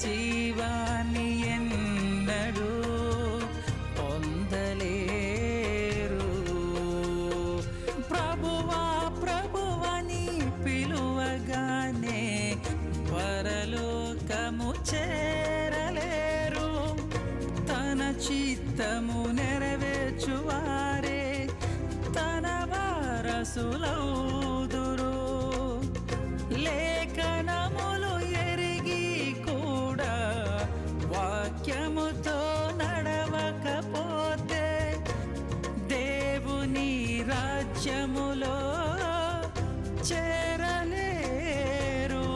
జీవాన్ని ఎన్నడూ పొందలేరు. ప్రభువా ప్రభువని పిలువగానే పరలోకము చేరలేరు. తన చిత్తము నెరవేర్చువారే తన వారసులౌదురు. లేఖనములు ఎరిగి కూడా వాక్యముతో నడవకపోతే దేవుని రాజ్యములో చేరలేరు.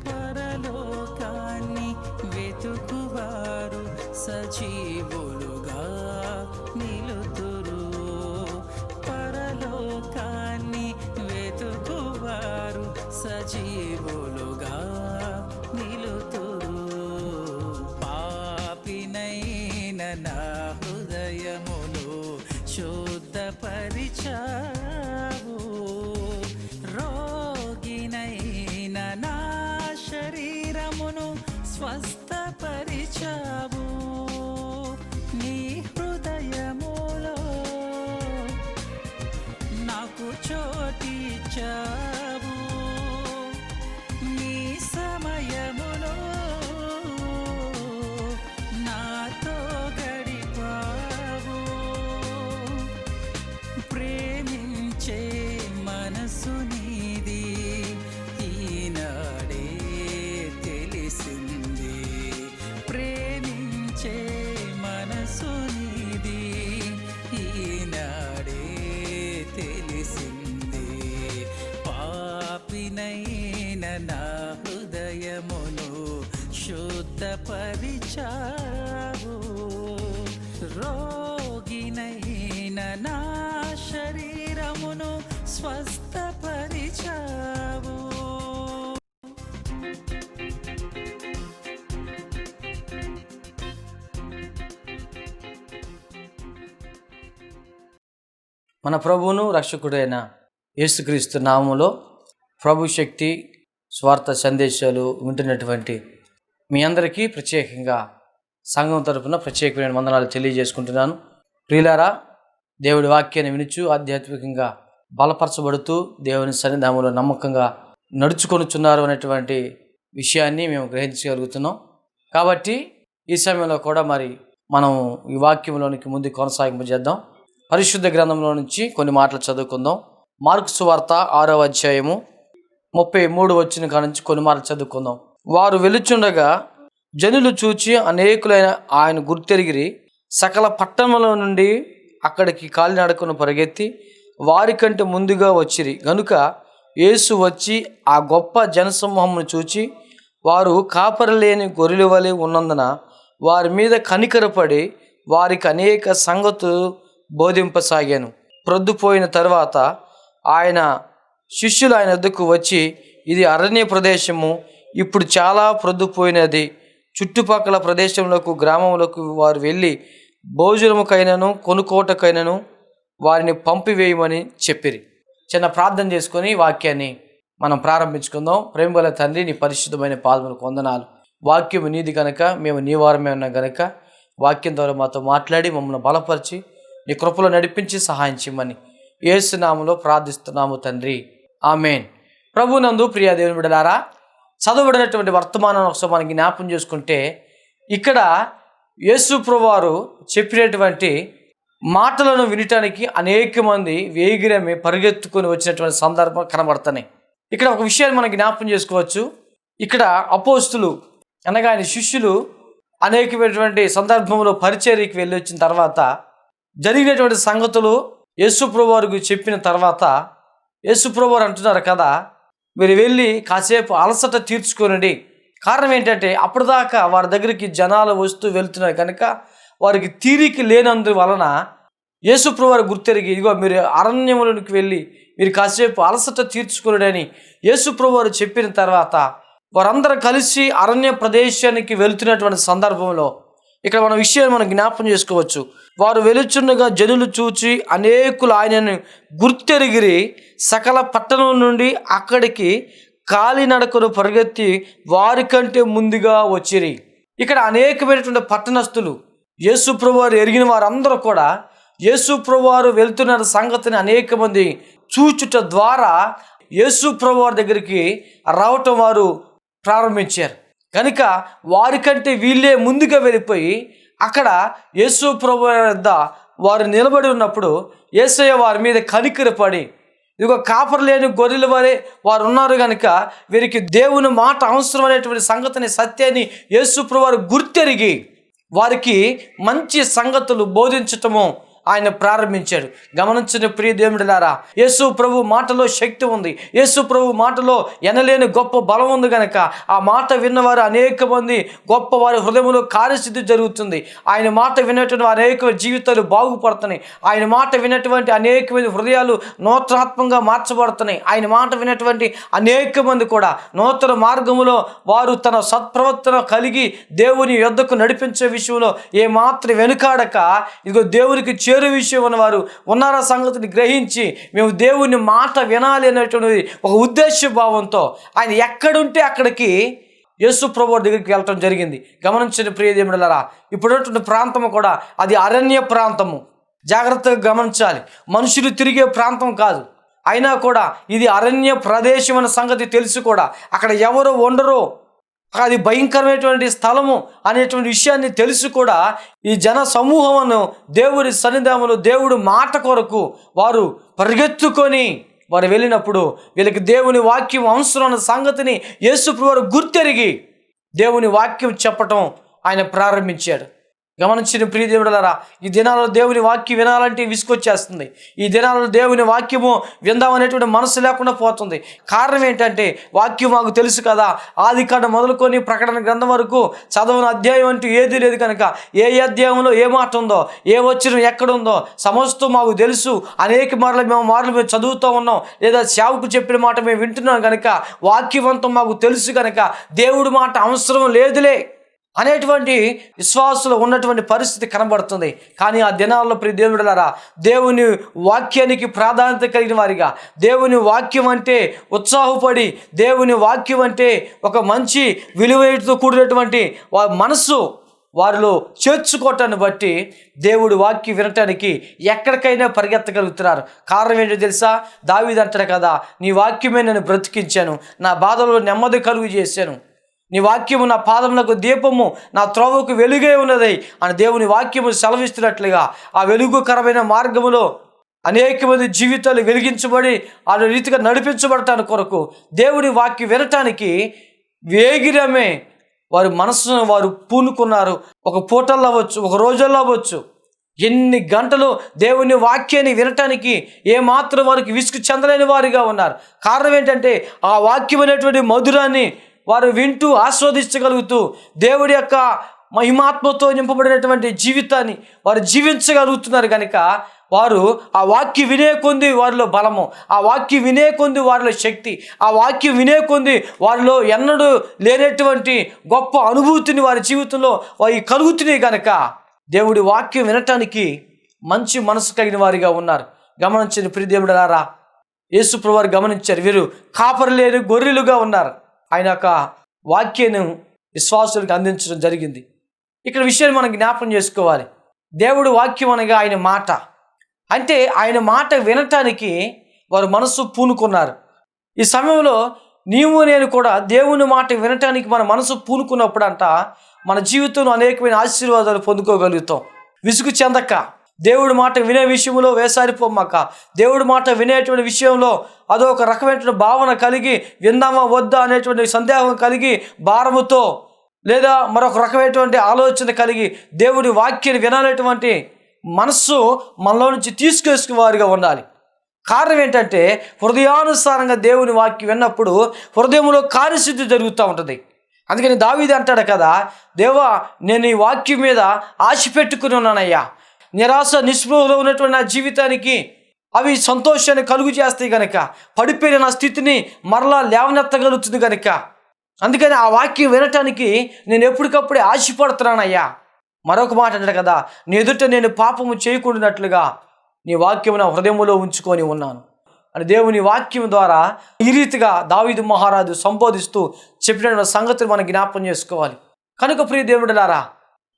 పరలోకాన్ని వెతుకువారు సజీవులుగా నిలుతురు. పరలోకాన్ని వెతుకువారు సజీవులుగా నిలుతురు. పాపినైన నా హృదయమును శుద్ధపరిచావు. రోగినైన నా శరీరమును స్వస్థపరిచావు. నీ హృదయములో నాకు చోటిచ్చావు. నీ సమయములో నాతో గడిపావు. ప్రేమించే మనసు నీది ఈనాడే తెలిసింది. ప్రేమించే మనసు నీది ఈనాడే తెలిసింది. పాపినైన నా హృదయమును శుద్ధపరిచావు. రోగినైన నా శరీరమును స్వస్థపరిచావు. మన ప్రభువును రక్షకుడైన యేసుక్రీస్తు నామములో ప్రభు శక్తి స్వార్థ సందేశాలు వింటున్నటువంటి మీ అందరికీ ప్రత్యేకంగా సంఘం తరపున ప్రత్యేకమైన వందనాలు తెలియజేసుకుంటున్నాను. ప్రియులారా, దేవుడి వాక్యాన్ని వినుచు ఆధ్యాత్మికంగా బలపరచబడుతూ దేవుని సన్నిధానంలో నమ్మకంగా నడుచుకొనుచున్నారు అనేటువంటి విషయాన్ని మేము గ్రహించగలుగుతున్నాం. కాబట్టి ఈ సమయంలో కూడా మరి మనం ఈ వాక్యంలోనికి ముందు కొనసాగింపు చేద్దాం. పరిశుద్ధ గ్రంథంలో నుంచి కొన్ని మాటలు చదువుకుందాం. మార్కు సువార్త 6వ అధ్యాయము 33 వచ్చిన కాడ నుంచి కొన్ని మాటలు చదువుకుందాం. వారు వెలుచుండగా జనులు చూచి అనేకులైన ఆయన గుర్తెరిగిరి. సకల పట్టణముల నుండి అక్కడికి కాలినడకను పరిగెత్తి వారికంటే ముందుగా వచ్చిరి గనుక యేసు వచ్చి ఆ గొప్ప జనసమూహమును చూచి వారు కాపరిలేని గొర్రెల వలె ఉన్నందున వారి మీద కనికరపడి వారికి అనేక సంగతులు బోధింపసాగాను. ప్రొద్దుపోయిన తర్వాత ఆయన శిష్యులు ఆయన వద్దకు వచ్చి, ఇది అరణ్య ప్రదేశము, ఇప్పుడు చాలా ప్రొద్దుపోయినది. చుట్టుపక్కల ప్రదేశములకు గ్రామములకు వారు వెళ్ళి భోజనముకైనను కొనుక్కోటకైనను వారిని పంపివేయమని చెప్పిరి. చిన్న ప్రార్థన చేసుకొని వాక్యాన్ని మనం ప్రారంభించుకుందాం. ప్రేమగల తండ్రి, నీ పరిశుద్ధమైన పాదములకు వందనాలు. వాక్యము నీది గనక మేము నీ వారమే ఉన్నాం గనక వాక్యం ద్వారా మాతో మాట్లాడి మమ్మల్ని బలపరిచి నీ కృపలో నడిపించి సహాయం చేయమని యేసు నామములో ప్రార్థిస్తున్నాము తండ్రి, ఆమేన్. ప్రభునందు ప్రియ దేవుని బిడ్డలారా, చదవబడినటువంటి వర్తమానం ఒకసారి మనకి జ్ఞాపం చేసుకుంటే ఇక్కడ యేసు ప్రభువారు చెప్పినటువంటి మాటలను వినటానికి అనేక మంది వేగిరమే పరిగెత్తుకొని వచ్చినటువంటి సందర్భం కనబడుతున్నాయి. ఇక్కడ ఒక విషయాన్ని మనం జ్ఞాపం చేసుకోవచ్చు. ఇక్కడ అపోస్తులు అనగా ఆయన శిష్యులు అనేకమైనటువంటి సందర్భంలో పరిచర్యకి వెళ్ళి వచ్చిన తర్వాత జరిగినటువంటి సంగతులు యేసు ప్రభువారికి చెప్పిన తర్వాత యేసు ప్రభువారు అంటున్నారు కదా, మీరు వెళ్ళి కాసేపు అలసట తీర్చుకోనండి. కారణం ఏంటంటే అప్పటిదాకా వారి దగ్గరికి జనాలు వస్తూ వెళ్తున్నారు కనుక వారికి తీరిక లేనందు వలన యేసు ప్రభువారు గుర్తెరిగి, ఇదిగో మీరు అరణ్యములకు వెళ్ళి మీరు కాసేపు అలసట తీర్చుకోనని యేసు ప్రభువారు చెప్పిన తర్వాత వారందరూ కలిసి అరణ్య ప్రదేశానికి వెళుతున్నటువంటి సందర్భంలో ఇక్కడ మన విషయాన్ని మనం జ్ఞాపం చేసుకోవచ్చు. వారు వెలుచుండగా జనులు చూచి అనేకులు ఆయనను గుర్తెరిగిరి. సకల పట్టణం నుండి అక్కడికి కాలినడకను పరిగెత్తి వారికంటే ముందుగా వచ్చిరి. ఇక్కడ అనేకమైనటువంటి పట్టణస్థులు, యేసు ప్రభువారు ఎరిగిన వారందరూ కూడా యేసు ప్రభువారు వెళ్తున్న సంగతిని అనేక మంది చూచుట ద్వారా యేసు ప్రభువారి దగ్గరికి రావటం వారు ప్రారంభించారు. కనుక వారికంటే వీళ్ళే ముందుగా వెళ్ళిపోయి అక్కడ యేసు ప్రభువారి వద్ద వారు నిలబడి ఉన్నప్పుడు యేసయ్య వారి మీద కనికరపడి, ఇదిగో కాపరి లేని గొర్రెల వలె వారు ఉన్నారు కనుక వీరికి దేవుని మాట అవసరం అనేటువంటి సంగతిని, సత్యాన్ని యేసు ప్రభువారు గుర్తెరిగి వారికి మంచి సంగతులు బోధించటము ఆయన ప్రారంభించాడు. గమనించిన ప్రియ దేవుడిలారా, యేసు ప్రభు మాటలో శక్తి ఉంది, యేసు ప్రభు మాటలో ఎనలేని గొప్ప బలం ఉంది కనుక ఆ మాట విన్నవారు అనేక మంది గొప్ప వారి హృదయంలో కార్యసిద్ధి జరుగుతుంది. ఆయన మాట విన్నటువంటి అనేక జీవితాలు బాగుపడుతున్నాయి. ఆయన మాట విన్నటువంటి అనేక మంది హృదయాలు నూతనాత్మంగా మార్చబడుతున్నాయి. ఆయన మాట విన్నటువంటి అనేక మంది కూడా నూతన మార్గములో వారు తన సత్ప్రవర్తన కలిగి దేవుని యొద్దకు నడిపించే విషయంలో ఏమాత్రం వెనుకాడక ఇదిగో దేవునికి చేరు విషయం అన్నవారు ఉన్నారా సంగతిని గ్రహించి మేము దేవుని మాట వినాలి అనేటువంటి ఒక ఉద్దేశ భావంతో ఆయన ఎక్కడుంటే అక్కడికి యేసు ప్రభువు దగ్గరికి వెళ్ళటం జరిగింది. గమనించిన ప్రియ దేవుడులారా, ఇప్పుడున్నటువంటి ప్రాంతము కూడా అది అరణ్య ప్రాంతము. జాగ్రత్తగా గమనించాలి. మనుషులు తిరిగే ప్రాంతం కాదు, అయినా కూడా ఇది అరణ్య ప్రదేశం అనే సంగతి తెలుసు కూడా అక్కడ ఎవరు ఉండరు, అది భయంకరమైనటువంటి స్థలము అనేటువంటి విషయాన్ని తెలుసు కూడా ఈ జన సమూహమును దేవుడి సన్నిధానంలో దేవుడు మాట కొరకు వారు పరిగెత్తుకొని వారు వెళ్ళినప్పుడు వీళ్ళకి దేవుని వాక్యం అవసరం అన్న సంగతిని యేసు ప్రభువు గుర్తెరిగి దేవుని వాక్యం చెప్పటం ఆయన ప్రారంభించాడు. గమనించిన ప్రియ దేవుడులారా, ఈ దినాలలో దేవుని వాక్యం వినాలంటే విసుకొచ్చేస్తుంది. ఈ దినాలలో దేవుని వాక్యము విందామనేటువంటి మనసు లేకుండా పోతుంది. కారణం ఏంటంటే వాక్యం మాకు తెలుసు కదా, ఆదికాండం మొదలుకొని ప్రకటన గ్రంథం వరకు చదవని అధ్యాయం అంటూ ఏదీ లేదు కనుక ఏ అధ్యాయంలో ఏ మాట ఉందో, ఏ వచనం ఎక్కడుందో సమస్తం మాకు తెలుసు. అనేక మార్లు మేము చదువుతూ ఉన్నాం, లేదా సేవకు చెప్పిన మాట మేము వింటున్నాం కనుక వాక్యవంతం మాకు తెలుసు కనుక దేవుడి మాట అవసరం లేదులే అనేటువంటి విశ్వాసులు ఉన్నటువంటి పరిస్థితి కనబడుతుంది. కానీ ఆ దినాల్లో ప్రియ దేవుడులారా, దేవుని వాక్యానికి ప్రాధాన్యత కలిగిన వారిగా, దేవుని వాక్యం అంటే ఉత్సాహపడి, దేవుని వాక్యం అంటే ఒక మంచి విలువతో కూడినటువంటి మనస్సు వారిలో చేర్చుకోవటాన్ని బట్టి దేవుడి వాక్యం వినటానికి ఎక్కడికైనా పరిగెత్తగలుగుతున్నారు. కారణం ఏంటో తెలుసా? దావీదు అంటాడు కదా, నీ వాక్యమే నేను బ్రతికించాను, నా బాధలో నెమ్మది కలుగు చేశాను, నీ వాక్యము నా పాదములకు దీపము, నా త్రోవకు వెలుగే ఉన్నది అని దేవుని వాక్యము సెలవిస్తున్నట్లుగా ఆ వెలుగుకరమైన మార్గములో అనేక మంది జీవితాలు వెలిగించబడి ఆ రీతిగా నడిపించబడటానికి కొరకు దేవుని వాక్యం వినటానికి వేగిరమే వారి మనస్సును వారు పూనుకున్నారు. ఒక పూటల్లో అవ్వచ్చు, ఒక రోజుల్లో అవ్వచ్చు, ఎన్ని గంటలు దేవుని వాక్యాన్ని వినటానికి ఏమాత్రం వారికి విసుగు చెందలేని వారిగా ఉన్నారు. కారణం ఏంటంటే ఆ వాక్యం అనేటువంటి మధురాన్ని వారు వింటూ ఆస్వాదించగలుగుతూ దేవుడి యొక్క మహిమాత్మతో నింపబడినటువంటి జీవితాన్ని వారు జీవించగలుగుతున్నారు కనుక వారు ఆ వాక్యం వినే కొంది వారిలో బలము, ఆ వాక్యం వినే కొంది వారిలో శక్తి, ఆ వాక్యం వినే కొంది వారిలో ఎన్నడూ లేనటువంటి గొప్ప అనుభూతిని వారి జీవితంలో వారి కలుగుతున్నాయి కనుక దేవుడి వాక్యం వినటానికి మంచి మనసు కలిగిన వారిగా ఉన్నారు. గమనించిన ప్రియ దేవుడులారా, యేసు ప్రభువారు గమనించారు, వీరు కాపరి లేని గొర్రెలుగా ఉన్నారు. ఆయన యొక్క వాక్యాన్ని విశ్వాసులకు అందించడం జరిగింది. ఇక్కడ విషయాన్ని మనం జ్ఞాపకం చేసుకోవాలి. దేవుడి వాక్యం అనగా ఆయన మాట, అంటే ఆయన మాట వినటానికి వారు మనసు పూనుకున్నారు. ఈ సమయంలో నీవు నేను కూడా దేవుని మాట వినటానికి మన మనసు పూనుకున్నప్పుడు అంట మన జీవితంలో అనేకమైన ఆశీర్వాదాలు పొందుకోగలుగుతాం. విసుగు చెందక దేవుడి మాట వినే విషయంలో వేసారిపోమ్మక, దేవుడి మాట వినేటువంటి విషయంలో అదొక రకమైనటువంటి భావన కలిగి విందామా వద్దా అనేటువంటి సందేహం కలిగి భారముతో లేదా మరొక రకమైనటువంటి ఆలోచన కలిగి దేవుడి వాక్యాన్ని వినాలనేటువంటి మనస్సు మనలో నుంచి తీసుకేసుకునే వారిగా ఉండాలి. కారణం ఏంటంటే హృదయానుసారంగా దేవుని వాక్యం విన్నప్పుడు హృదయంలో కార్యసిద్ధి జరుగుతూ ఉంటుంది. అందుకని దావీదు అంటాడు కదా, దేవా నేను ఈ వాక్యం మీద ఆశ పెట్టుకుని ఉన్నానయ్యా, నిరాశ నిస్పృహలో ఉన్నటువంటి నా జీవితానికి అవి సంతోషాన్ని కలుగు చేస్తాయి కనుక, పడిపోయిన నా స్థితిని మరలా లేవనెత్తగలుగుతుంది కనుక, అందుకని ఆ వాక్యం వినటానికి నేను ఎప్పటికప్పుడే ఆశపడుతున్నానయ్యా. మరొక మాట అంటాడు కదా, నీ ఎదుట నేను పాపము చేయకూడనట్లుగా నీ వాక్యము నా హృదయంలో ఉంచుకొని ఉన్నాను. అని దేవుని వాక్యం ద్వారా ఈ రీతిగా దావీదు మహారాజు సంబోధిస్తూ చెప్పిన సంగతులు మనం జ్ఞాపకం చేసుకోవాలి. కనుక ప్రియ దేవుడులారా,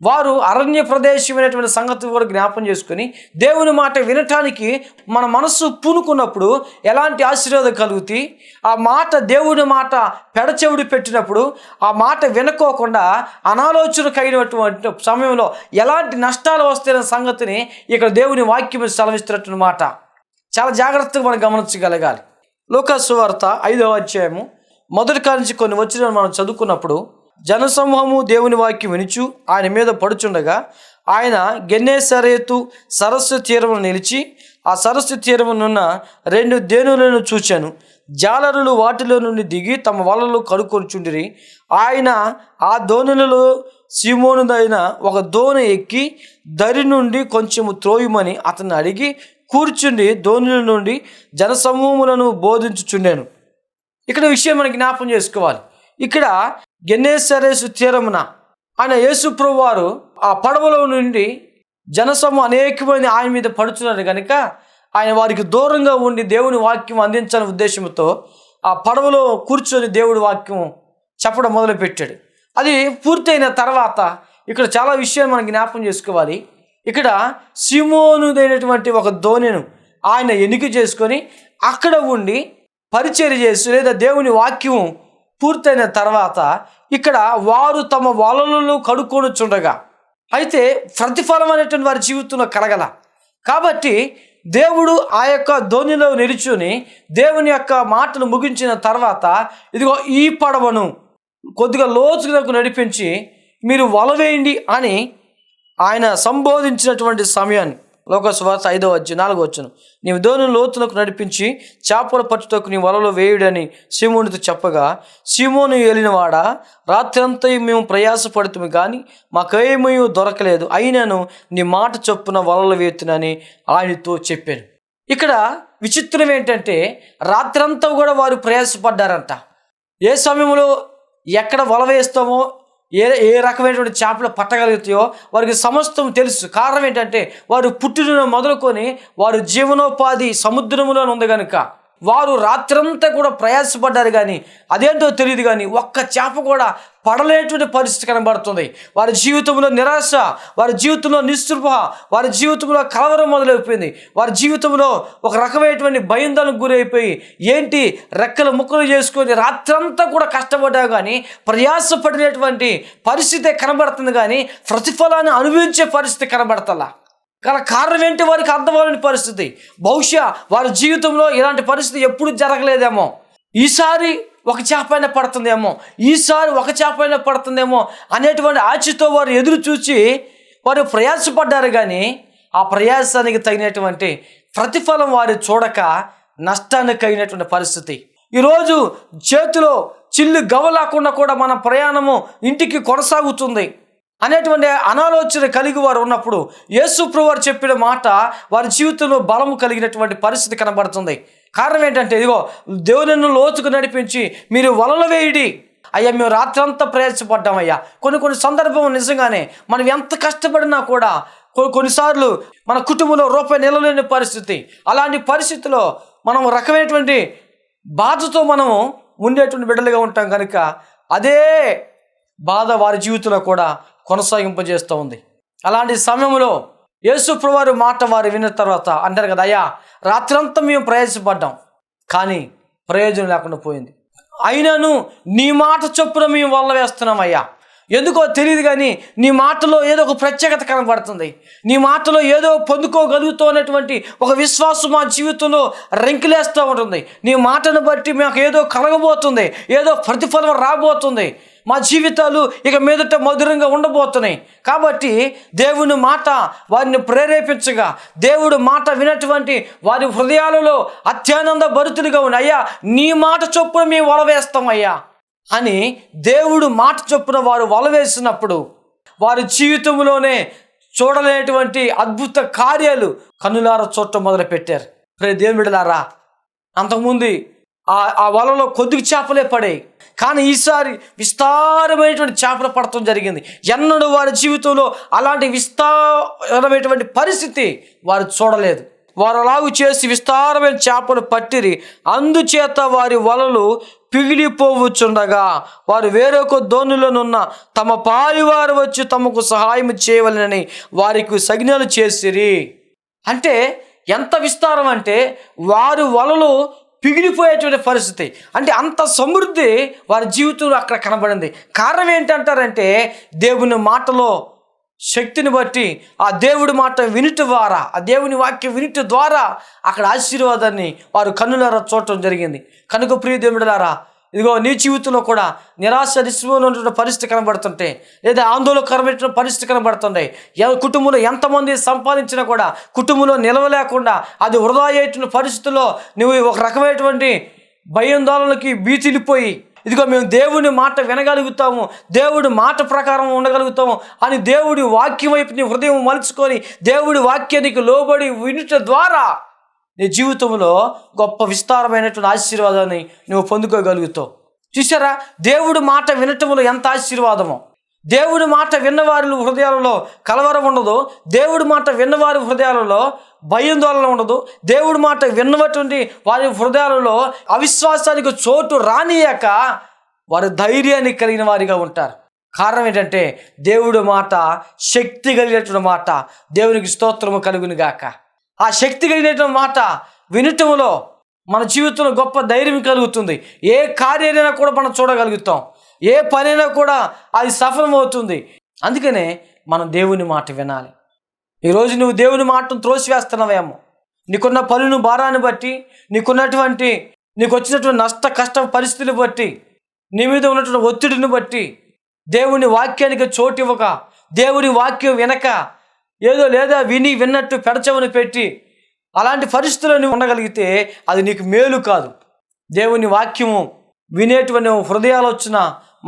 వారు అరణ్య ప్రదేశమైనటువంటి సంగతి కూడా జ్ఞాపం చేసుకుని దేవుని మాట వినటానికి మన మనస్సు పూనుకున్నప్పుడు ఎలాంటి ఆశీర్వాదం కలుగుతాయి. ఆ మాట దేవుని మాట పెడచెవిడి పెట్టినప్పుడు ఆ మాట వినుకోకుండా అనాలోచనకైనటువంటి సమయంలో ఎలాంటి నష్టాలు వస్తాయన్న సంగతిని ఇక్కడ దేవుని వాక్యం సెలవిస్తున్నటువంటి మాట చాలా జాగ్రత్తగా మనం గమనించగలగాలి. లూకాసు సువార్త 5వ అధ్యాయము మొదటి కానించి కొన్ని వచనాలు మనం చదువుకున్నప్పుడు, జనసమూహము దేవుని వాక్యం వినుచు ఆయన మీద పడుచుండగా ఆయన గెన్నేసరేతు సరస్సు తీరమును నిలిచి ఆ సరస్సు తీరమునున్న 2 దేనులను చూచాను. జాలరులు వాటిలో నుండి దిగి తమ వలలు కడుక్కొనుచుండిరి. ఆయన ఆ దోణులలో సీమోనుదైన ఒక దోణ ఎక్కి దరి నుండి కొంచెము త్రోయుమని అతన్ని అడిగి కూర్చుండి దోణుల నుండి జనసమూహములను బోధించుచుండాను. ఇక్కడ విషయం మనకి జ్ఞాపం చేసుకోవాలి. ఇక్కడ గెన్నేసరేసు తీరమున ఆయన యేసు ప్రభువు వారు ఆ పడవలో నుండి జనసమూహం అనేకమంది ఆయన మీద పడుతున్నారు కనుక ఆయన వారికి దూరంగా ఉండి దేవుని వాక్యం అందించాలనే ఉద్దేశంతో ఆ పడవలో కూర్చొని దేవుడి వాక్యం చెప్పడం మొదలుపెట్టాడు. అది పూర్తయిన తర్వాత ఇక్కడ చాలా విషయాలు మనం జ్ఞాపం చేసుకోవాలి. ఇక్కడ సీమోనుదైనటువంటి ఒక దోణిను ఆయన ఎన్నిక చేసుకొని అక్కడ ఉండి పరిచర్య చేసి లేదా దేవుని వాక్యం పూర్తయిన తర్వాత ఇక్కడ వారు తమ వలలను కడుక్కొనుచుండగా అయితే ప్రతిఫలం అనేటువంటి వారి జీవితంలో కలగల. కాబట్టి దేవుడు ఆ యొక్క ధోనిలో నిలుచుని దేవుని యొక్క మాటలు ముగించిన తర్వాత ఇదిగో ఈ పడవను కొద్దిగా లోతులకు నడిపించి మీరు వల వేయండి అని ఆయన సంబోధించినటువంటి సమయాన్ని లూకాసు సువార్త 5వ అధ్యాయం 4వ వచనం, నీవు ధోని లోతులకు నడిపించి చేపలు పట్టుటకు నీ వలలో వేయుడని సీమోనుతో చెప్పగా, సీమోను ఏలినవాడా, రాత్రంతా మేము ప్రయాసపడుతుంది కానీ మాకేమీ దొరకలేదు, అయినను నీ మాట చొప్పున వలలు వేతునని ఆయనతో చెప్పాను. ఇక్కడ విచిత్రం ఏంటంటే రాత్రంతా కూడా వారు ప్రయాసపడ్డారంట. ఏ సమయంలో ఎక్కడ వల వేస్తామో ఏ రకమైనటువంటి చేపలు పట్టగలుగుతాయో వారికి సమస్తం తెలుసు. కారణం ఏంటంటే వారు పుట్టిన మొదలుకొని వారు జీవనోపాధి సముద్రంలో ఉంది కనుక వారు రాత్రంతా కూడా ప్రయాసపడ్డారు. కానీ అదేంటో తెలియదు కానీ ఒక్క చేప కూడా పడలేటువంటి పరిస్థితి కనబడుతుంది. వారి జీవితంలో నిరాశ, వారి జీవితంలో నిస్పృహ, వారి జీవితంలో కలవరం మొదలైపోయింది. వారి జీవితంలో ఒక రకమైనటువంటి భయందానికి గురైపోయి ఏంటి రెక్కలు ముక్కలు చేసుకొని రాత్రంతా కూడా కష్టపడ్డా కానీ ప్రయాసపడినటువంటి పరిస్థితి కనబడుతుంది. కానీ ప్రతిఫలాన్ని అనుభవించే పరిస్థితి కనబడతలా. కారణం ఏంటి? వారికి అర్థమవని పరిస్థితి. బహుశా వారి జీవితంలో ఇలాంటి పరిస్థితి ఎప్పుడు జరగలేదేమో. ఈసారి ఒక చేపైనా పడుతుందేమో, ఈసారి ఒక చేపైనా పడుతుందేమో అనేటువంటి ఆశతో వారు ఎదురు చూసి వారు ప్రయాసపడ్డారు. కానీ ఆ ప్రయాసానికి తగినటువంటి ప్రతిఫలం వారు చూడక నష్టానికి అయినటువంటి పరిస్థితి. ఈరోజు చేతిలో చిల్లు గవ్వలాకుండా కూడా మన ప్రయాణము ఇంటికి కొనసాగుతుంది అనేటువంటి అనాలోచన కలిగి వారు ఉన్నప్పుడు యేసు ప్రభువు వారు చెప్పిన మాట వారి జీవితంలో బలము కలిగినటువంటి పరిస్థితి కనబడుతుంది. కారణం ఏంటంటే ఇదిగో దేవుని లోతుకు నడిపించి మీరు వలలు వేయడి. అయ్యా మేము రాత్రంతా ప్రయాసపడ్డామయ్యా. కొన్ని సందర్భం నిజంగానే మనం ఎంత కష్టపడినా కూడా కొన్నిసార్లు మన కుటుంబంలో రూపాయి నిలవలేని పరిస్థితి. అలాంటి పరిస్థితిలో మనం రకమైనటువంటి బాధతో మనము ఉండేటువంటి బిడ్డలుగా ఉంటాం కనుక అదే బాధ వారి జీవితంలో కూడా కొనసాగింపజేస్తూ ఉంది. అలాంటి సమయంలో యేసు ప్రభువారి మాట వారు విన్న తర్వాత అంటారు కదా, అయ్యా రాత్రంతా మేము ప్రయాసపడ్డాం కానీ ప్రయోజనం లేకుండా పోయింది, అయినను నీ మాట చొప్పున మేము వల్ల వేస్తున్నాం అయ్యా. ఎందుకో తెలియదు కానీ నీ మాటలో ఏదో ఒక ప్రత్యేకత కనబడుతుంది. నీ మాటలో ఏదో పొందుకోగలుగుతూ అనేటువంటి ఒక విశ్వాసం మా జీవితంలో రెంకిలేస్తూ ఉంటుంది. నీ మాటను బట్టి మాకు ఏదో కలగబోతుంది, ఏదో ప్రతిఫలం రాబోతుంది. మా జీవితాలు ఇక మీదట మధురంగా ఉండబోతున్నాయి. కాబట్టి దేవుని మాట వారిని ప్రేరేపించగా దేవుడు మాట వినటువంటి వారి హృదయాలలో అత్యానంద భరితులుగా ఉన్నాయి. అయ్యా నీ మాట చొప్పున మేము వల వేస్తాం అయ్యా అని దేవుడు మాట చొప్పున వారు వల వేసినప్పుడు వారి జీవితంలోనే చూడలేనటువంటి అద్భుత కార్యాలు కన్నులారా చూడటం మొదలుపెట్టారు. దేవుని బిడ్డలారా, అంతకుముందు ఆ వలలో కొద్దిగా చేపలే పడాయి కానీ ఈసారి విస్తారమైనటువంటి చేపలు పడటం జరిగింది. ఎన్నడూ వారి జీవితంలో అలాంటి విస్తారమైనటువంటి పరిస్థితి వారు చూడలేదు. వారు అలాగు చేసి విస్తారమైన చేపలు పట్టిరి, అందుచేత వారి వలలు పిగిలిపోవచ్చుండగా వారు వేరొక దోణిలోనున్న తమ పారివారు వచ్చి తమకు సహాయం చేయవలెనని వారికి సంజ్ఞలు చేసిరి. అంటే ఎంత విస్తారం అంటే వారి వలలు పిగిలిపోయేటువంటి పరిస్థితి. అంటే అంత సమృద్ధి వారి జీవితంలో అక్కడ కనబడింది. కారణం ఏంటంటారంటే దేవుని మాటలో శక్తిని బట్టి, ఆ దేవుడి మాట వినుట ద్వారా, ఆ దేవుని వాక్యం వినుట ద్వారా అక్కడ ఆశీర్వాదాన్ని వారు కన్నులారా చూడటం జరిగింది. కనుక ప్రియ దేవుడులారా, ఇదిగో నీ జీవితంలో కూడా నిరాశ నిస్పృహలో ఉన్నటువంటి పరిస్థితి కనబడుతుంటే, లేదా ఆందోళనకరమైన పరిస్థితి కనబడుతుండే, కుటుంబంలో ఎంతమంది సంపాదించినా కూడా కుటుంబంలో నిలవలేకుండా అది వృధా అయ్యేటువంటి పరిస్థితుల్లో నువ్వు ఒక రకమైనటువంటి భయాందోళనకి భీతిలిపోయి, ఇదిగో మేము దేవుని మాట వినగలుగుతాము, దేవుడి మాట ప్రకారం ఉండగలుగుతాము అని దేవుడి వాక్యం వైపు నీ హృదయం మలుచుకొని దేవుడి వాక్యానికి లోబడి వినుట ద్వారా నీ జీవితంలో గొప్ప విస్తారమైనటువంటి ఆశీర్వాదాన్ని నువ్వు పొందుకోగలుగుతావు. చూసారా, దేవుడి మాట వినటంలో ఎంత ఆశీర్వాదమో. దేవుడి మాట విన్నవారి హృదయాలలో కలవరం ఉండదు, దేవుడి మాట విన్నవారి హృదయాలలో భయాందోళన ఉండదు, దేవుడి మాట విన్నటువంటి వారి హృదయాలలో అవిశ్వాసానికి చోటు రానియక వారు ధైర్యాన్ని కలిగిన వారిగా ఉంటారు. కారణం ఏంటంటే దేవుడి మాట శక్తి కలిగినటువంటి మాట. దేవునికి స్తోత్రము కలుగును గాక. ఆ శక్తి కలిగినటువంటి మాట వినటంలో మన జీవితంలో గొప్ప ధైర్యం కలుగుతుంది. ఏ కార్యాలైనా కూడా మనం చూడగలుగుతాం, ఏ పనైనా కూడా అది సఫలమవుతుంది. అందుకనే మనం దేవుని మాట వినాలి. ఈరోజు నువ్వు దేవుని మాటను త్రోసివేస్తున్నావేమో, నీకున్న పనులను భారాన్ని బట్టి, నీకు వచ్చినటువంటి నష్ట కష్ట పరిస్థితులు బట్టి, నీ మీద ఉన్నటువంటి ఒత్తిడిని బట్టి దేవుని వాక్యానికి చోటు ఇవ్వక, దేవుని వాక్యం వినక, ఏదో లేదా విన్నట్టు పెడచవని పెట్టి అలాంటి పరిస్థితుల్లో నువ్వు ఉండగలిగితే అది నీకు మేలు కాదు. దేవుని వాక్యము వినేటువంటి హృదయాలోచన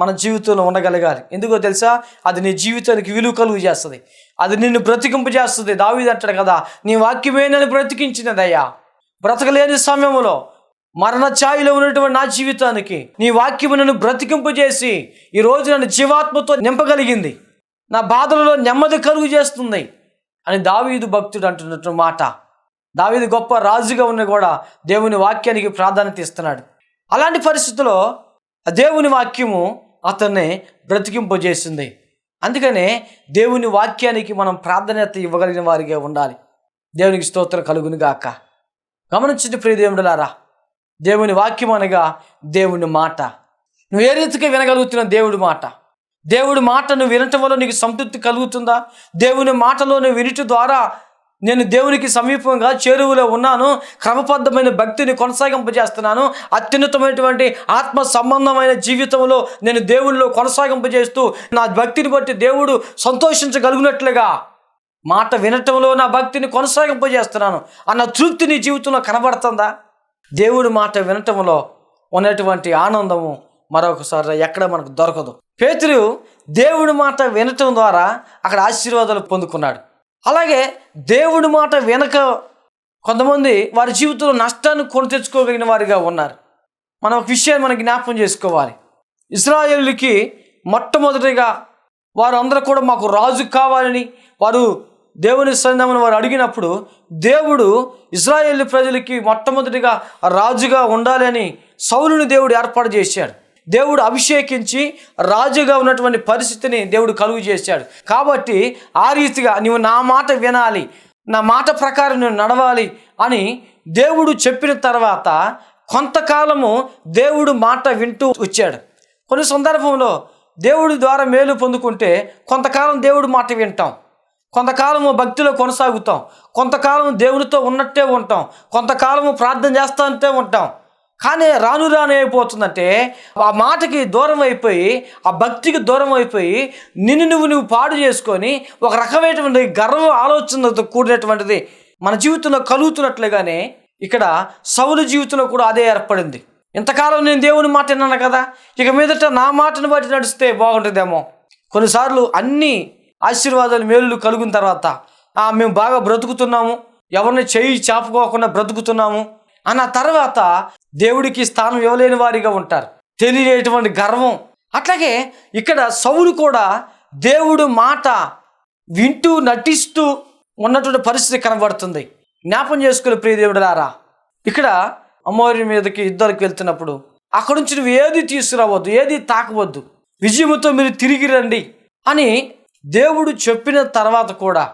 మన జీవితంలో ఉండగలగాలి. ఎందుకో తెలుసా, అది నీ జీవితానికి విలువ కలుగు చేస్తుంది, అది నిన్ను బ్రతికింపజేస్తుంది. దావీదు అంటాడు కదా, నీ వాక్యమే నన్ను బ్రతికించినదయ్యా. బ్రతకలేని సమయంలో మరణ ఛాయలో ఉన్నటువంటి నా జీవితానికి నీ వాక్యము నన్ను బ్రతికింపజేసి ఈరోజు నన్ను జీవాత్మతో నింపగలిగింది, నా బాధలలో నెమ్మది కలుగు చేస్తుంది అని దావీదు భక్తుడు అంటున్నట్టు మాట. దావీదు గొప్ప రాజుగా ఉన్న కూడా దేవుని వాక్యానికి ప్రాధాన్యత ఇస్తున్నాడు. అలాంటి పరిస్థితుల్లో దేవుని వాక్యము అతన్ని బ్రతికింపజేసింది. అందుకనే దేవుని వాక్యానికి మనం ప్రాధాన్యత ఇవ్వగలిగిన వారిగా ఉండాలి. దేవునికి స్తోత్రం కలుగును గాక. గమనించండి ప్రియ దేవుడులారా, దేవుని వాక్యం అనగా దేవుని మాట. నువ్వు ఏ రీతిగా వినగలుగుతున్న దేవుడి మాట? దేవుడి మాట నువ్వు వినటం వల్ల నీకు సంతృప్తి కలుగుతుందా? దేవుని మాటలో నువ్వు వినటం ద్వారా నేను దేవునికి సమీపంగా చేరువలో ఉన్నాను, క్రమబద్ధమైన భక్తిని కొనసాగింపజేస్తున్నాను, అత్యున్నతమైనటువంటి ఆత్మ సంబంధమైన జీవితంలో నేను దేవునిలో కొనసాగింపజేస్తూ నా భక్తిని బట్టి దేవుడు సంతోషించగలిగినట్లుగా మాట వినటంలో నా భక్తిని కొనసాగింపజేస్తున్నాను అన్న తృప్తి నీ జీవితంలో కనబడుతుందా? దేవుడి మాట వినటంలో ఉన్నటువంటి ఆనందము మరొకసారి ఎక్కడ మనకు దొరకదు. పేతురు దేవుడి మాట వినటం ద్వారా అక్కడ ఆశీర్వాదాలు పొందుకున్నాడు. అలాగే దేవుడి మాట వెనక కొంతమంది వారి జీవితంలో నష్టాన్ని కొని తెచ్చుకోగలిగిన వారిగా ఉన్నారు. మనం ఒక విషయాన్ని మనం జ్ఞాపకం చేసుకోవాలి. ఇశ్రాయేలుకి మొట్టమొదటిగా వారు అందరూ కూడా మాకు రాజు కావాలని వారు దేవుని సన్నిధానంలో వారు అడిగినప్పుడు దేవుడు ఇశ్రాయేలు ప్రజలకి మొట్టమొదటిగా రాజుగా ఉండాలని సౌలుని దేవుడు ఏర్పాటు చేశాడు. దేవుడు అభిషేకించి రాజుగా ఉన్నటువంటి పరిస్థితిని దేవుడు కలుగు చేశాడు. కాబట్టి ఆ రీతిగా నువ్వు నా మాట వినాలి, నా మాట ప్రకారం నువ్వు నడవాలి అని దేవుడు చెప్పిన తర్వాత కొంతకాలము దేవుడు మాట వింటూ వచ్చాడు. కొన్ని సందర్భంలో దేవుడి ద్వారా మేలు పొందుకుంటే కొంతకాలం దేవుడు మాట వింటాం, కొంతకాలము భక్తిలో కొనసాగుతాం, కొంతకాలం దేవునితో ఉన్నట్టే ఉంటాం, కొంతకాలము ప్రార్థన చేస్తూ ఉంటాం. కానీ రాను అయిపోతుందంటే ఆ మాటకి దూరం అయిపోయి, ఆ భక్తికి దూరం అయిపోయి నువ్వు పాడు చేసుకొని ఒక రకమైనటువంటి గర్వ ఆలోచనతో కూడినటువంటిది మన జీవితంలో కలుగుతున్నట్లుగానే ఇక్కడ సౌలు జీవితంలో కూడా అదే ఏర్పడింది. ఇంతకాలం నేను దేవుని మాట విన్నాను కదా, ఇక మీదట నా మాటను బట్టి నడిస్తే బాగుంటుందేమో. కొన్నిసార్లు అన్ని ఆశీర్వాదాలు మేలులు కలిగిన తర్వాత మేము బాగా బ్రతుకుతున్నాము, ఎవరిని చేయి చాపుకోకుండా బ్రతుకుతున్నాము అన్న తర్వాత దేవుడికి స్థానం ఇవ్వలేని వారిగా ఉంటారు, తెలియనటువంటి గర్వం. అట్లాగే ఇక్కడ సౌలు కూడా దేవుడు మాట వింటూ నటిస్తూ ఉన్నటువంటి పరిస్థితి కనబడుతుంది. జ్ఞాపం చేసుకుని ప్రియ దేవుడులారా, ఇక్కడ అమ్మవారి మీదకి యుద్ధానికి వెళ్తున్నప్పుడు అక్కడి నుంచి నువ్వు ఏది తీసుకురావద్దు, ఏది తాకవద్దు, విజయముతో మీరు తిరిగి రండి అని దేవుడు చెప్పిన తర్వాత కూడా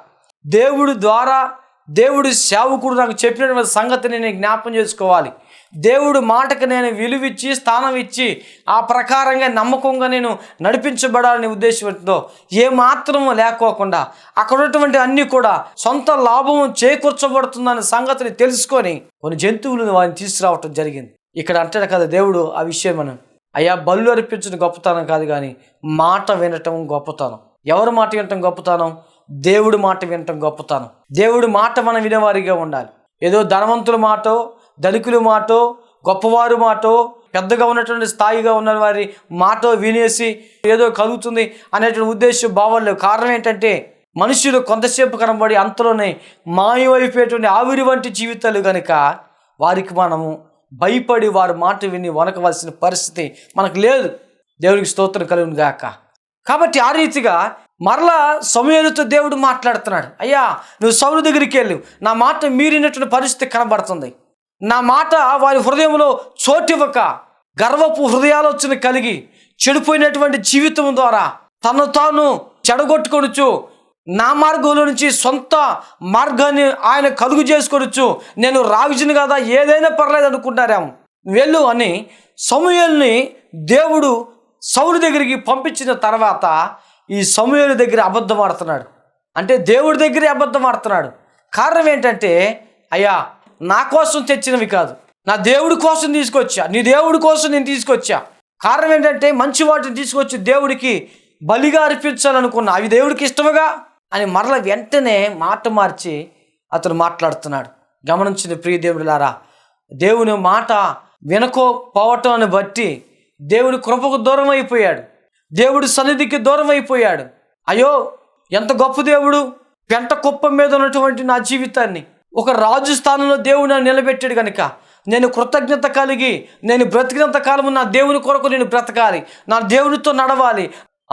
దేవుడి ద్వారా దేవుడి సేవకుడు నాకు చెప్పినటువంటి సంగతిని నేను జ్ఞాపం చేసుకోవాలి. దేవుడు మాటకు నేను విలువిచ్చి స్థానం ఇచ్చి ఆ ప్రకారంగా నమ్మకంగా నేను నడిపించబడాలనే ఉద్దేశంతో ఏమాత్రము లేకోకుండా అక్కడ ఉన్నటువంటి అన్నీ కూడా సొంత లాభం చేకూర్చబడుతుందనే సంగతిని తెలుసుకొని కొన్ని జంతువులను వారిని తీసుకురావటం జరిగింది. ఇక్కడ అంటాడు కదా దేవుడు ఆ విషయం, మనం అయ్యా బలు అర్పించడం గొప్పతనం కాదు, కానీ మాట వినటం గొప్పతనం. ఎవరి మాట వినటం గొప్పతనం? దేవుడి మాట వినటం గొప్పతనం. దేవుడి మాట మనం వినేవారిగా ఉండాలి. ఏదో ధనవంతుల మాటో, ధనికుల మాటో, గొప్పవారు మాటో, పెద్దగా ఉన్నటువంటి స్థాయిగా ఉన్న వారి మాటో వినేసి ఏదో కలుగుతుంది అనేటువంటి ఉద్దేశం భావాలు లేవు. కారణం ఏంటంటే మనుషులు కొంతసేపు కనబడి అంతలోనే మాయమైపోయేటువంటి ఆవిరి వంటి జీవితాలు కనుక వారికి మనము భయపడి వారి మాట విని వనకవలసిన పరిస్థితి మనకు లేదు. దేవుడికి స్తోత్రం కలుగును గాక. కాబట్టి ఆ రీతిగా మరలా సమూయేలుతో దేవుడు మాట్లాడుతున్నాడు. అయ్యా నువ్వు సౌలు దగ్గరికి వెళ్ళు, నా మాట మీరినటువంటి పరిస్థితి కనబడుతుంది. నా మాట వారి హృదయంలో చోటివ్వక గర్వపు హృదయాలోచన కలిగి చెడిపోయినటువంటి జీవితం ద్వారా తను తాను చెడగొట్టుకొనుచు నా మార్గంలో నుంచి సొంత మార్గాన్ని ఆయన కలుగు చేసుకొనొచ్చు, నేను రాజుని కదా ఏదైనా పర్లేదు అనుకుంటారేమో, వెళ్ళు అని సమూయేలుని దేవుడు సౌలు దగ్గరికి పంపించిన తర్వాత ఈ సమూయేలు దగ్గర అబద్ధం ఆడుతున్నాడు. అంటే దేవుడి దగ్గరే అబద్ధం ఆడుతున్నాడు. కారణం ఏంటంటే అయ్యా నా కోసం తెచ్చినవి కాదు, నా దేవుడి కోసం తీసుకొచ్చా, నీ దేవుడి కోసం నేను తీసుకొచ్చా. కారణం ఏంటంటే మంచి వాటిని తీసుకొచ్చి దేవుడికి బలిగా అర్పించాలనుకున్నా, అవి దేవుడికి ఇష్టముగా అని మరల వెంటనే మాట మార్చి అతను మాట్లాడుతున్నాడు. గమనించిన ప్రియ దేవుడులారా, దేవుని మాట వినకపోవటాన్ని బట్టి దేవుడి కృపకు దూరం అయిపోయాడు, దేవుడి సన్నిధికి దూరం అయిపోయాడు. అయ్యో ఎంత గొప్ప దేవుడు, పెంట కుప్ప మీద ఉన్నటువంటి నా జీవితాన్ని ఒక రాజు స్థానంలో దేవుడు నన్ను నిలబెట్టాడు కనుక నేను కృతజ్ఞత కలిగి నేను బ్రతికినంత కాలము నా దేవుని కొరకు నేను బ్రతకాలి, నా దేవునితో నడవాలి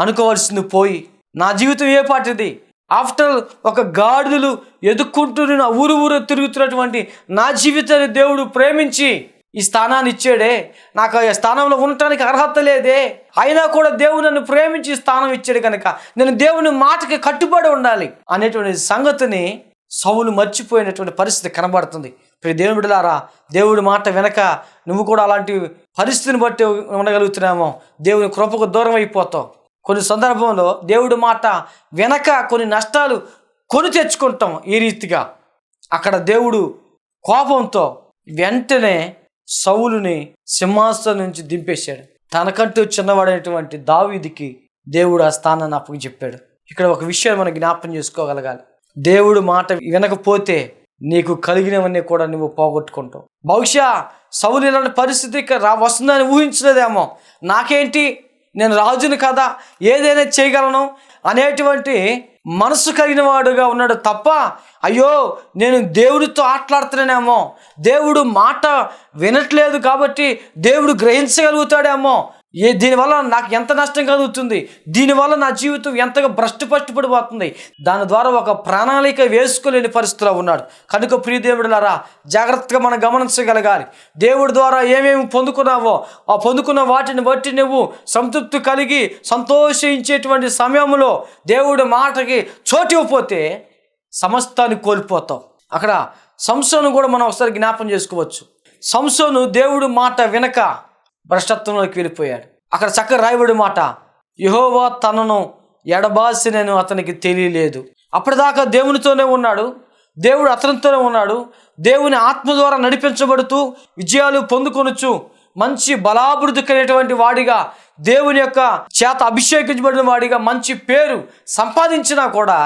అనుకోవాల్సింది పోయి నా జీవితం ఏ పాటిది? ఆఫ్టర్ ఒక గాడిదలు ఎదుక్కుంటూ నేను ఊరు తిరుగుతున్నటువంటి నా జీవితాన్ని దేవుడు ప్రేమించి ఈ స్థానాన్ని ఇచ్చాడే, నాకు ఆ స్థానంలో ఉండటానికి అర్హత లేదే, అయినా కూడా దేవుడు నన్ను ప్రేమించి స్థానం ఇచ్చాడు కనుక నేను దేవుని మాటకి కట్టుబడి ఉండాలి అనేటువంటి సంగతిని సౌలు మర్చిపోయినటువంటి పరిస్థితి కనబడుతుంది. ఇప్పుడు దేవుని బిడ్డలారా, దేవుడి మాట వెనక నువ్వు కూడా అలాంటి పరిస్థితిని బట్టి ఉండగలుగుతున్నామో దేవుని కృపకు దూరం అయిపోతావు. కొన్ని సందర్భంలో దేవుడి మాట వెనక కొన్ని నష్టాలు కొని తెచ్చుకుంటాం. ఈ రీతిగా అక్కడ దేవుడు కోపంతో వెంటనే సౌలుని సింహాసనం నుంచి దింపేశాడు. తనకంటూ చిన్నవాడైనటువంటి దావీదుకి దేవుడు ఆ స్థానాన్ని అప్పచెప్పాడు. ఇక్కడ ఒక విషయం మనం జ్ఞాపకం చేసుకోగలగాలి. దేవుడు మాట వినకపోతే నీకు కలిగినవన్నీ కూడా నువ్వు పోగొట్టుకుంటావు. బహుశా సౌలు ఇలాంటి పరిస్థితి వస్తుందని ఊహించలేదేమో, నాకేంటి నేను రాజుని కదా ఏదైనా చేయగలను అనేటువంటి మనసు కలిగిన వాడుగా ఉన్నాడు తప్ప, అయ్యో నేను దేవుడితో ఆటలాడుతున్నానేమో, దేవుడు మాట వినట్లేదు కాబట్టి దేవుడు గ్రహించగలుగుతాడేమో, దీనివల్ల నాకు ఎంత నష్టం కలుగుతుంది, దీనివల్ల నా జీవితం ఎంతగా భ్రష్టుపట్టిపోతుంది, దాని ద్వారా ఒక ప్రణాళిక వేసుకోలేని పరిస్థితిలో ఉన్నాడు. కనుక ప్రియ దేవుడులారా, జాగ్రత్తగా మనం గమనించగలగాలి. దేవుడి ద్వారా ఏమేమి పొందుకున్నావో ఆ పొందుకున్న వాటిని బట్టి నువ్వు సంతృప్తి కలిగి సంతోషించేటువంటి సమయంలో దేవుడి మాటకి చోటు ఇవ్వకపోతే సమస్తాన్ని కోల్పోతావు. అక్కడ సంసోను కూడా మనం ఒకసారి జ్ఞాపం చేసుకోవచ్చు. సంసోను దేవుడి మాట వినక భ్రష్టత్వంలోకి వెళ్ళిపోయాడు. అక్కడ చక్కగా రాయబడి మాట, యెహోవా తనను ఎడబాసినను అతనికి తెలియలేదు. అప్పటిదాకా దేవునితోనే ఉన్నాడు, దేవుడు అతనితోనే ఉన్నాడు. దేవుని ఆత్మ ద్వారా నడిపించబడుతూ విజయాలు పొందుకొనొచ్చు మంచి బలాభివృద్ధి కలిగినటువంటి వాడిగా, దేవుని యొక్క చేత అభిషేకించబడిన వాడిగా మంచి పేరు సంపాదించినా కూడా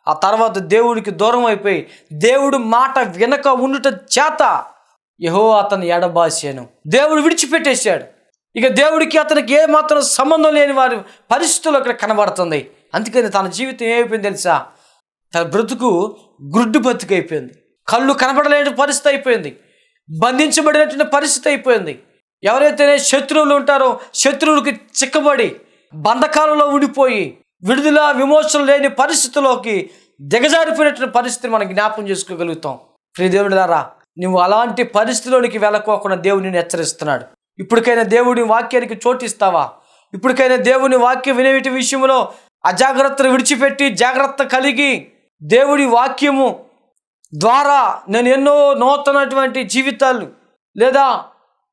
ఆ తర్వాత దేవుడికి దూరం అయిపోయి దేవుడు మాట వినక ఉండుట చేత యెహోవా అతన్ని ఎడబాసాను, దేవుడు విడిచిపెట్టేశాడు. ఇక దేవుడికి అతనికి ఏమాత్రం సంబంధం లేని వారి పరిస్థితులు అక్కడ కనబడుతుంది. అందుకని తన జీవితం ఏమైపోయింది తెలుసా? తన బ్రతుకు గుడ్డు బతుకు అయిపోయింది, కళ్ళు కనబడలేని పరిస్థితి అయిపోయింది, బంధించబడినటువంటి పరిస్థితి అయిపోయింది. ఎవరైతే శత్రువులు ఉంటారో శత్రువులకి చిక్కబడి బంధకాలలో ఉండిపోయి విడుదల విమోచన లేని పరిస్థితిలోకి దిగజారిపోయినటువంటి పరిస్థితిని మనం జ్ఞాపకం చేసుకోగలుగుతాం. ప్రియ దేవుడిలారా, నువ్వు అలాంటి పరిస్థితిలోనికి వెళ్ళకోకుండా దేవుడు నిన్ను హెచ్చరిస్తున్నాడు. ఇప్పటికైనా దేవుడి వాక్యానికి చోటిస్తావా? ఇప్పటికైనా దేవుని వాక్యం వినేటి విషయంలో అజాగ్రత్తలు విడిచిపెట్టి జాగ్రత్త కలిగి దేవుడి వాక్యము ద్వారా నేను ఎన్నో నూతనటువంటి జీవితాలు లేదా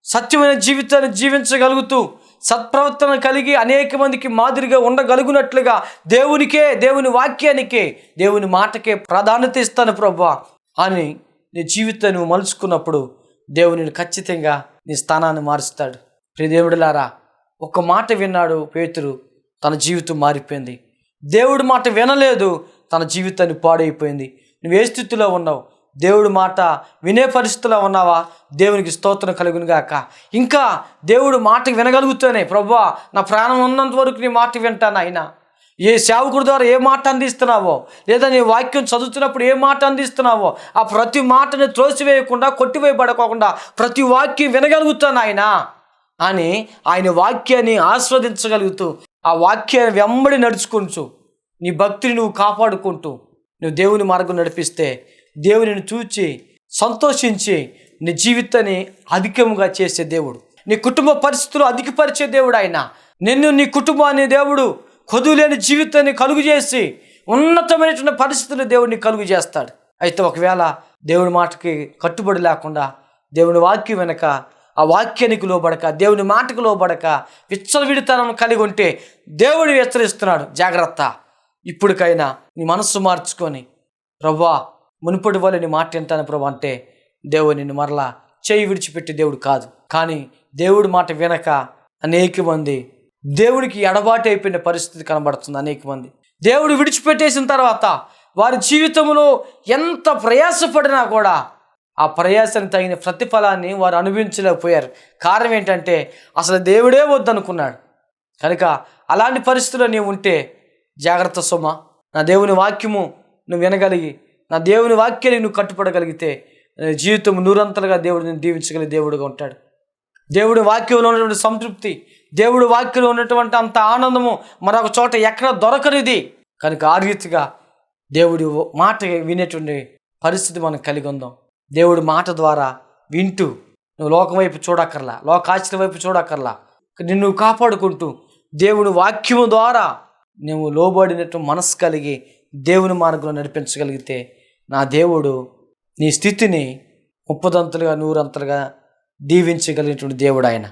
సత్యమైన జీవితాన్ని జీవించగలుగుతూ సత్ప్రవర్తన కలిగి అనేక మందికి మాదిరిగా ఉండగలుగునట్లుగా దేవుని వాక్యానికే, దేవుని మాటకే ప్రాధాన్యత ఇస్తాను ప్రభువా అని నీ జీవితాన్ని నువ్వు మలుచుకున్నప్పుడు దేవుని ఖచ్చితంగా నీ స్థానాన్ని మారుస్తాడు. ప్రియ దేవుడిలారా, ఒక మాట విన్నాడు పేతురు, తన జీవితం మారిపోయింది. దేవుడి మాట వినలేదు, తన జీవితాన్ని పాడైపోయింది. నువ్వు ఏ స్థితిలో ఉన్నావు? దేవుడి మాట వినే పరిస్థితిలో ఉన్నావా? దేవునికి స్తోత్రం కలుగును గాక. ఇంకా దేవుడు మాట వినగలుగుతానే, ప్రభువా నా ప్రాణం ఉన్నంత వరకు నీ మాట వింటాను అయినా. ఏ సేవకుడి ద్వారా ఏ మాట అందిస్తున్నావో, లేదా నీ వాక్యం చదువుతున్నప్పుడు ఏ మాట అందిస్తున్నావో, ఆ ప్రతి మాటని త్రోసివేయకుండా, కొట్టివేయబడకోకుండా ప్రతి వాక్యం వినగలుగుతాను ఆయన అని ఆయన వాక్యాన్ని ఆస్వాదించగలుగుతూ, ఆ వాక్యాన్ని వెంబడి నడుచుకుంటూ నీ భక్తిని నువ్వు కాపాడుకుంటూ నువ్వు దేవుని మార్గం నడిపిస్తే దేవునిని చూచి సంతోషించి నీ జీవితాన్ని అధికముగా చేసే దేవుడు, నీ కుటుంబ పరిస్థితులు అధికపరిచే దేవుడు ఆయన. నిన్ను నీ కుటుంబాన్ని దేవుడు కొదువులేని జీవితాన్ని కలుగు చేసి ఉన్నతమైనటువంటి పరిస్థితులు దేవుడిని కలుగు చేస్తాడు. అయితే ఒకవేళ దేవుని మాటకి కట్టుబడి లేకుండా, దేవుని వాక్యం వెనక, ఆ వాక్యానికి లోబడక, దేవుని మాటకు లోబడక విచ్చలవిడితనం కలిగి ఉంటే దేవుడు హెచ్చరిస్తున్నాడు, జాగ్రత్త. ఇప్పటికైనా నీ మనస్సు మార్చుకొని, ప్రభువా మునుపటి వల్ల నీ మాట వింటాను ప్రభు అంటే దేవుడు నిన్ను మరలా చేయి విడిచిపెట్టే దేవుడు కాదు. కానీ దేవుడి మాట వినక అనేక మంది దేవుడికి ఎడబాటు అయిపోయిన పరిస్థితి కనబడుతుంది. అనేక మంది దేవుడు విడిచిపెట్టేసిన తర్వాత వారి జీవితంలో ఎంత ప్రయాసపడినా కూడా ఆ ప్రయాసానికి తగిన ప్రతిఫలాన్ని వారు అనుభవించలేకపోయారు. కారణం ఏంటంటే అసలు దేవుడే వద్దనుకున్నాడు. కనుక అలాంటి పరిస్థితుల్లో నీవు ఉంటే జాగ్రత్త సుమ. నా దేవుని వాక్యము నువ్వు వినగలిగి, నా దేవుని వాక్యాన్ని నువ్వు కట్టుపడగలిగితే జీవితం నూరంతలుగా దేవుడు నేను దీవించగలిగే దేవుడుగా ఉంటాడు. దేవుడి వాక్యంలో ఉన్నటువంటి సంతృప్తి, దేవుడి వాక్యంలో ఉన్నటువంటి అంత ఆనందము మరొక చోట ఎక్కడ దొరకనిది. కనుక ఆ రీతిగా దేవుడి మాట వినేటువంటి పరిస్థితి మనం కలిగి ఉందాం. దేవుడి మాట ద్వారా వింటూ నువ్వు లోకం వైపు చూడక్కర్లా, లోకాశ్రయ వైపు చూడక్కర్లా, నిన్ను కాపాడుకుంటూ దేవుడి వాక్యము ద్వారా నువ్వు లోబడినట్టు మనసు కలిగి దేవుని మార్గంలో నడిపించగలిగితే నా దేవుడు నీ స్థితిని 30 100 దీవించగలిగినటువంటి దేవుడు ఆయన.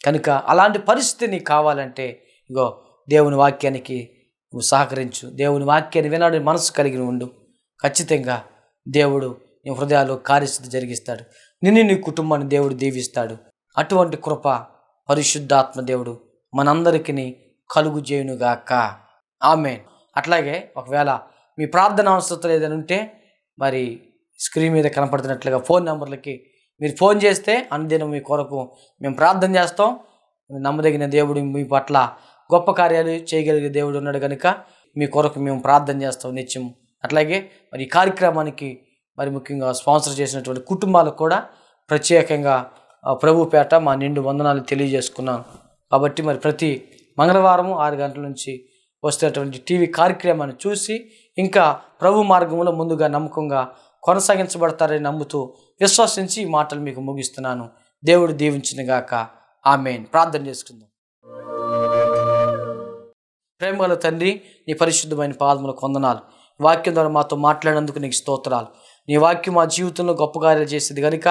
కనుక అలాంటి పరిస్థితి నీకు కావాలంటే ఇగో దేవుని వాక్యానికి నువ్వు సహకరించు. దేవుని వాక్యాన్ని వినాలని మనసు కలిగి ఉండు. ఖచ్చితంగా దేవుడు నీ హృదయాల్లో కార్యసిద్ధి జరిగిస్తాడు. నీ కుటుంబాన్ని దేవుడు దీవిస్తాడు. అటువంటి కృప పరిశుద్ధాత్మ దేవుడు మనందరికీ కలుగు చేయునుగాక. ఆమేన్. అట్లాగే ఒకవేళ మీ ప్రార్థన అవసరతలు ఏదైనా ఉంటే మరి స్క్రీన్ మీద కనపడుతున్నట్లుగా ఫోన్ నెంబర్లకి మీరు ఫోన్ చేస్తే అనుదినం మీ కొరకు మేము ప్రార్థన చేస్తాం. నమ్మదగిన దేవుడు మీ పట్ల గొప్ప కార్యాలు చేయగలిగే దేవుడు ఉన్నాడు కనుక మీ కొరకు మేము ప్రార్థన చేస్తాం నిత్యం. అట్లాగే మరి ఈ కార్యక్రమానికి మరి ముఖ్యంగా స్పాన్సర్ చేసినటువంటి కుటుంబాలకు కూడా ప్రత్యేకంగా ప్రభుపేట మా నిండు వందనాలు తెలియజేసుకున్నాను. కాబట్టి మరి ప్రతి మంగళవారం 6 గంటల నుంచి వస్తున్నటువంటి టీవీ కార్యక్రమాన్ని చూసి ఇంకా ప్రభు మార్గంలో ముందుగా నమ్మకంగా కొనసాగించబడతారని నమ్ముతూ విశ్వసించి ఈ మాటలు మీకు ముగిస్తున్నాను. దేవుడు దీవించునుగాక. ఆమేన్. ప్రార్థన చేసుకుందాం. ప్రేమగల తండ్రి, నీ పరిశుద్ధమైన పాదములకు వందనాలు. వాక్యం ద్వారా మాతో మాట్లాడినందుకు నీకు స్తోత్రాలు. నీ వాక్యం మా జీవితంలో గొప్ప కార్యాలు చేసేది కనుక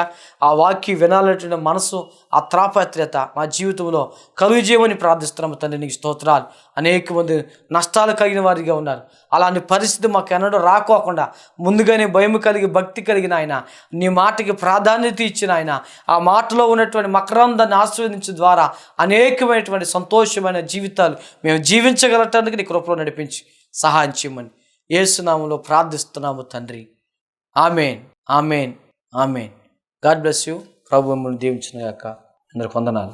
ఆ వాక్యం వినాలనే మనసు, ఆ త్రాపత్రత మా జీవితంలో కలుగజేయమని ప్రార్థిస్తున్నాము తండ్రి. నీకు స్తోత్రాలు. అనేక మంది నష్టాలు కలిగిన వారిగా ఉన్నారు. అలాంటి పరిస్థితి మాకు ఎన్నడూ రాకోకుండా ముందుగానే భయం కలిగి, భక్తి కలిగిన ఆయన, నీ మాటకి ప్రాధాన్యత ఇచ్చిన ఆయన, ఆ మాటలో ఉన్నటువంటి మకరందాన్ని ఆస్వాదించడం ద్వారా అనేకమైనటువంటి సంతోషమైన జీవితాలు మేము జీవించగలటానికి నీ కృపలో నడిపించి సహాయం చేయమని యేసు నామములో ప్రార్థిస్తున్నాము తండ్రి. Amen. Amen. Amen. God bless you. ప్రభు మిమ్మల్ని దీవించును గాక. అందరికి వందనాలు.